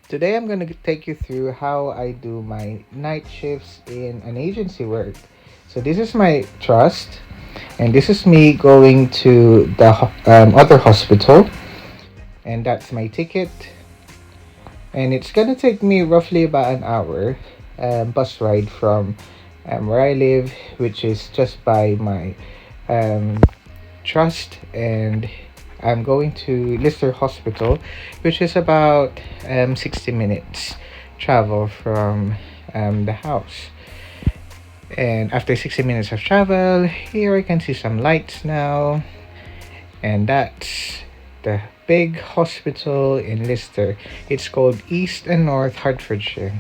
Today I'm going to take you through how I do my night shifts in an agency work. So this is my trust, and this is me going to the other hospital, and that's my ticket. And it's going to take me roughly about an hour bus ride from where I live, which is just by my um, trust, and I'm going to Lister Hospital, which is about 60 minutes travel from the house. And after 60 minutes of travel, here I can see some lights now, and that's the big hospital in Lister. It's called East and North Hertfordshire.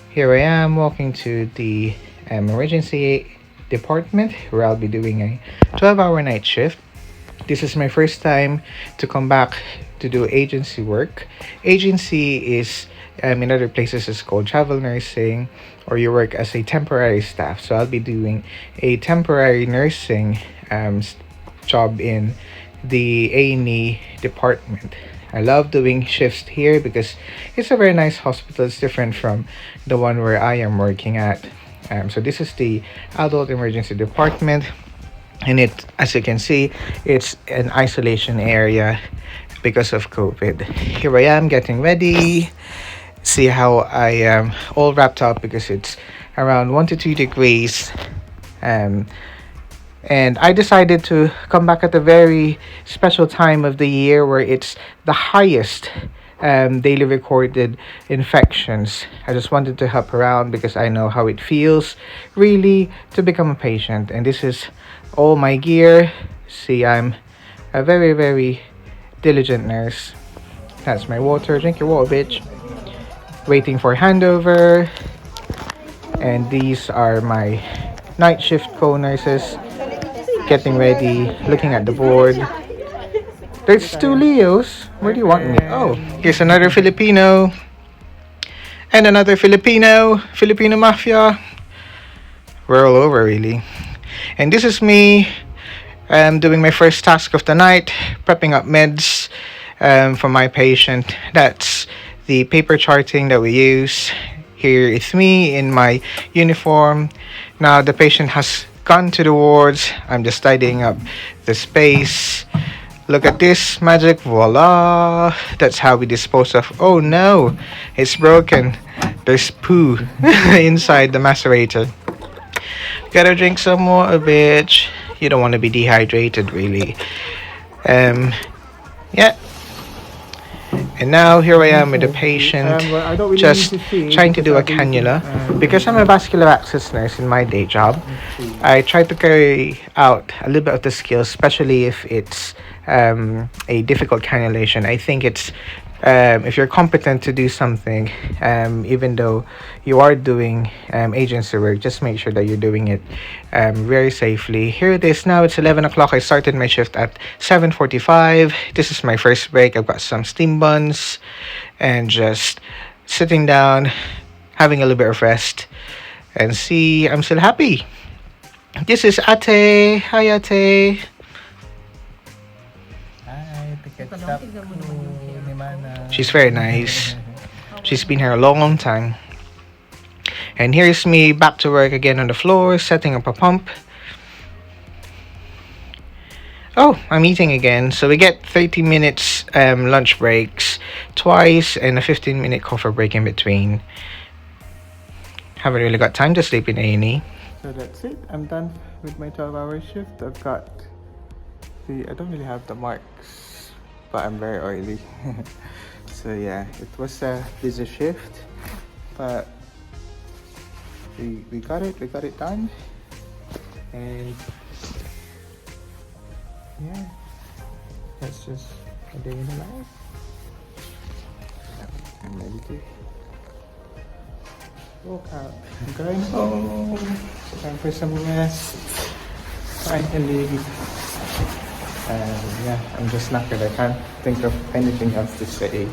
Here I am walking to the emergency department where I'll be doing a 12-hour night shift. This is my first time to come back to do agency work. Agency is in other places it's called travel nursing, or you work as a temporary staff. So I'll be doing a temporary nursing job in the A&E department. I love doing shifts here because it's a very nice hospital. It's different from the one where I am working at. So this is the adult emergency department, and it, as you can see, it's an isolation area because of COVID. Here I am getting ready. See how I am all wrapped up because it's around 1 to 2 degrees. Um, and I decided to come back at a very special time of the year where it's the highest daily recorded infections. I just wanted to help around because I know how it feels really to become a patient. And this is all my gear. See, I'm a very, very diligent nurse. That's my water. Drink your water, bitch. Waiting for handover. And these are my night shift co-nurses. Getting ready, looking at the board. There's two Leos. Where do you want me? Oh, here's another Filipino. And another Filipino. Filipino mafia. We're all over, really. And this is me doing my first task of the night, prepping up meds for my patient. That's the paper charting that we use. Here is me in my uniform. Now the patient has gone to the wards. I'm just tidying up the space. Look at this magic, voila! That's how we dispose of. Oh no, it's broken. There's poo inside the macerator. Gotta drink some water, bitch. You don't want to be dehydrated, really. Yeah. And now here I am with a patient, just trying to do a cannula. Because I'm a vascular access nurse in my day job, I try to carry out a little bit of the skills, especially if it's a difficult cannulation. I think it's if you're competent to do something, even though you are doing agency work, just make sure that you're doing it very safely. Here it is now. It's 11 o'clock. I started my shift at 7:45. This is my first break. I've got some steam buns and just sitting down, having a little bit of rest. And see, I'm still happy. This is Ate. Hi, Ate. Hi, she's very nice. She's been here a long, long time. And here's me back to work again on the floor, setting up a pump. Oh, I'm eating again. So we get 30 minutes lunch breaks twice and a 15-minute coffee break in between. Haven't really got time to sleep in A&E. So that's it. I'm done with my 12-hour shift. I've got I don't really have the marks, but I'm very oily. So yeah, it was a busy shift, but we got it done. And yeah, that's just a day in the life. I'm ready to walk out. I'm going home. Time for some rest. Finally. Yeah, I'm just knackered. I can't think of anything else to say.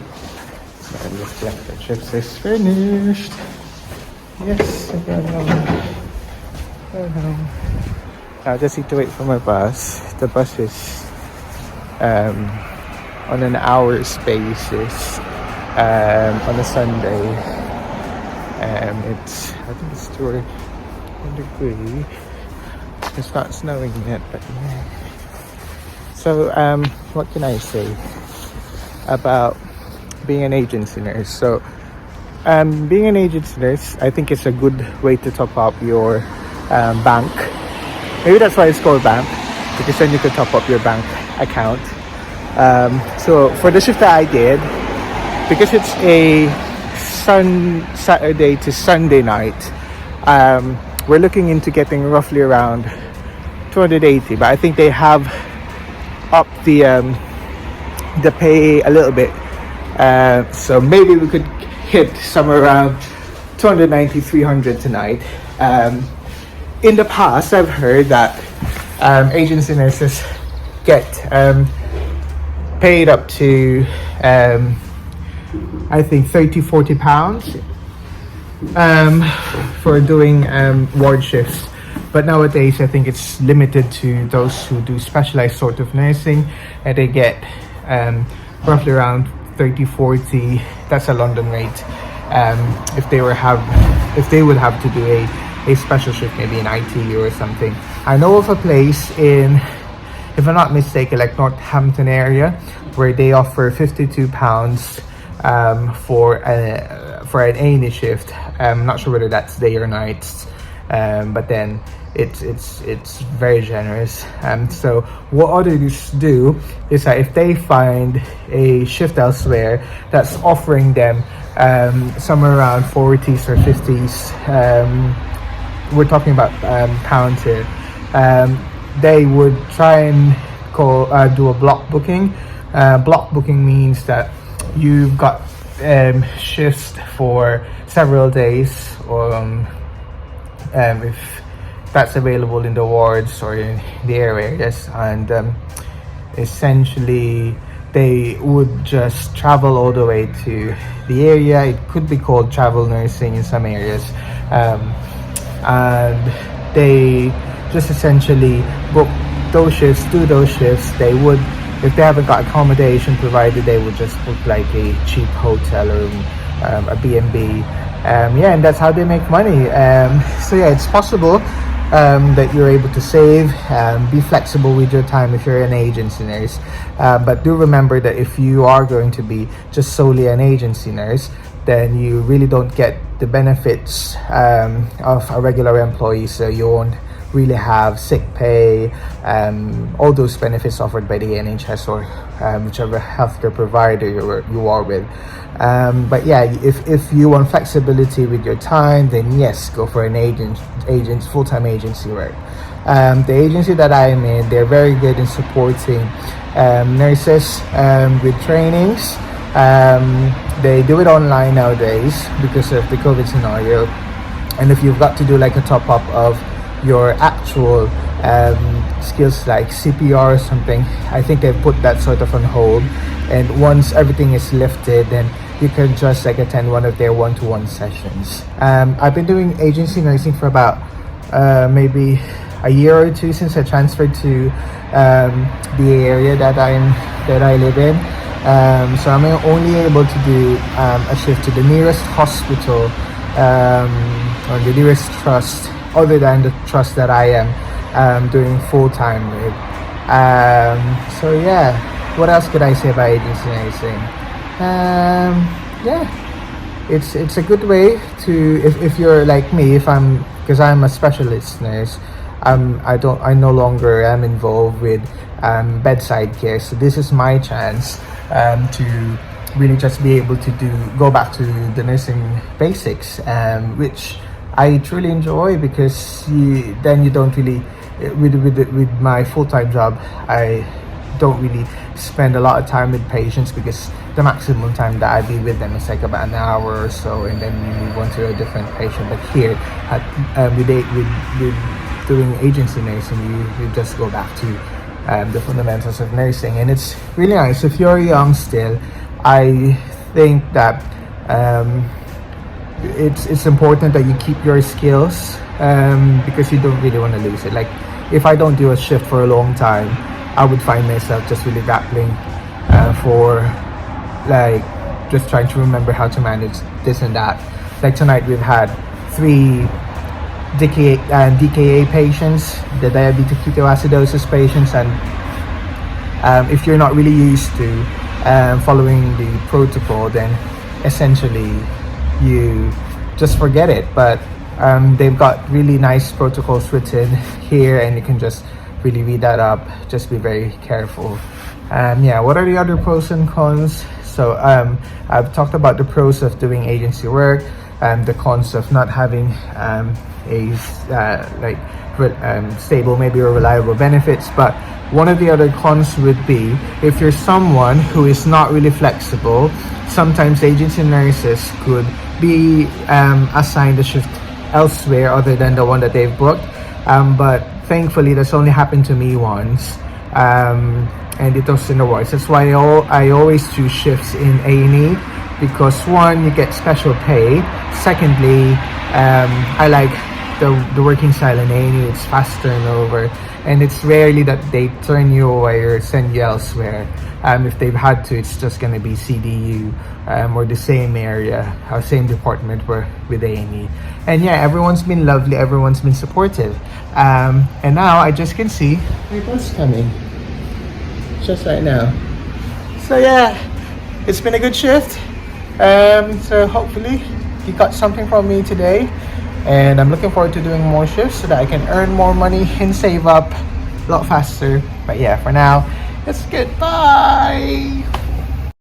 So I'm just glad the trip is finished. Yes, I'm going home. I just need to wait for my bus. The bus is on an hour's basis. on a Sunday. I think it's 2 degree. It's not snowing yet, but yeah. So what can I say about being an agency nurse? So being an agency nurse, I think it's a good way to top up your bank. Maybe that's why it's called bank, because then you can top up your bank account. So for the shift that I did, because it's a Saturday to Sunday night, we're looking into getting roughly around 280, but I think they have upped the pay a little bit, so maybe we could hit somewhere around 290, 300 tonight. In the past, I've heard that agency nurses get paid up to I think 30-40 pounds for doing ward shifts, but nowadays I think it's limited to those who do specialized sort of nursing, and they get roughly around 30-40. That's a London rate. If they would have to do a special shift, maybe in IT or something. I know of a place in, if I'm not mistaken, like Northampton area, where they offer £52 for an A&E shift. I'm not sure whether that's day or nights, but then it's very generous. So what others do is that if they find a shift elsewhere that's offering them somewhere around 40s or 50s, we're talking about pounds here, they would try and do a block booking. Block booking means that you've got shifts for several days, or if that's available in the wards or in the areas, and essentially they would just travel all the way to the area. It could be called travel nursing in some areas, and they just essentially book those shifts, do those shifts. They would, if they haven't got accommodation provided, they would just book like a cheap hotel room, a B&B. Yeah, and that's how they make money. So yeah, it's possible that you're able to save, be flexible with your time if you're an agency nurse. But do remember that if you are going to be just solely an agency nurse, then you really don't get the benefits of a regular employee. So you won't really have sick pay, all those benefits offered by the NHS or whichever healthcare provider you are with. But yeah, if you want flexibility with your time, then yes, go for an full-time agency work. The agency that I'm in, they're very good in supporting nurses with trainings. They do it online nowadays because of the COVID scenario, and if you've got to do like a top-up of your actual skills like CPR or something, I think they've put that sort of on hold, and once everything is lifted, then you can just like attend one of their one-to-one sessions. I've been doing agency nursing for about maybe a year or two since I transferred to the area that I live in. So I'm only able to do a shift to the nearest hospital or the nearest trust, other than the trust that I am doing full-time with. So yeah, what else could I say about agency nursing? Yeah, it's a good way to, if you're like me, because I'm a specialist nurse, I no longer am involved with bedside care, so this is my chance to really just be able to go back to the nursing basics, which I truly enjoy, because then you don't really, with my full-time job, I don't really spend a lot of time with patients, because the maximum time that I be with them is like about an hour or so, and then you move on to a different patient. But here with doing agency nursing, you just go back to the fundamentals of nursing, and it's really nice. If you're young still, I think that it's important that you keep your skills, because you don't really want to lose it. Like, if I don't do a shift for a long time, I would find myself just really grappling for like just trying to remember how to manage this and that. Like tonight, we've had 3 DKA patients, the diabetic ketoacidosis patients, and if you're not really used to following the protocol, then essentially you just forget it. But they've got really nice protocols written here, and you can just really read that up. Just be very careful. Yeah, what are the other pros and cons? So I've talked about the pros of doing agency work, and the cons of not having stable, maybe, or reliable benefits. But one of the other cons would be if you're someone who is not really flexible. Sometimes agency nurses could be assigned a shift elsewhere other than the one that they've booked, but thankfully that's only happened to me once, and it was in the wards. That's why I always choose shifts in A&E, because one, you get special pay. Secondly, I like the working style in A&E. It's fast turnover, and it's rarely that they turn you away or send you elsewhere. If they've had to, it's just going to be CDU or the same area, same department with A&E. And yeah, everyone's been lovely, everyone's been supportive. And now I just can see my bus coming just right now. So yeah, it's been a good shift. So hopefully you got something from me today, and I'm looking forward to doing more shifts so that I can earn more money and save up a lot faster. But yeah, for now, it's goodbye.